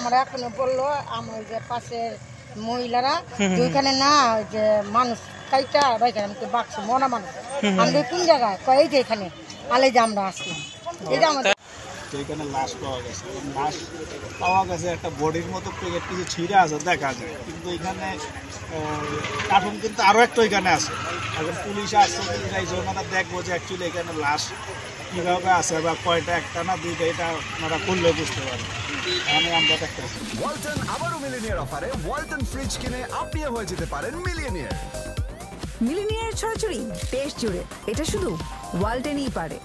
আমরা এখন বললো আমার যে পাশের মহিলারা ওইখানে না যে মানুষ কাইটা ভাইখানে আমি তো বাক্স মনা মানুষ আমাদের কোন জায়গায় কয় এই যে এখানে আলে যে আমরা আসলাম এই যে আমাদের তো এখানে লাশ পাওয়া গেছে লাশ পাওয়া গেছে একটা বডির মতো প্লেট কিছু ছিঁড়ে আছে দেখা যায় কিন্তু এখানে কার্টুন কিন্তু আরও একটা ওইখানে আছে এখন পুলিশ আসছে এই জন্য দেখবো যে অ্যাকচুয়ালি এখানে লাশ কীভাবে আছে বা কয়টা একটা না দুইটা এটা আপনারা করলে বুঝতে পারবেন আমি আমরা দেখতেছি ওয়ালটন আবারও মিলিনিয়ার অফারে ওয়ালটন ফ্রিজ কিনে আপনিও হয়ে যেতে পারেন মিলিয়নিয়ার। মিলিনিয়ার ছড়াছড়ি দেশ জুড়ে, এটা শুধু ওয়ালটেনই পারে।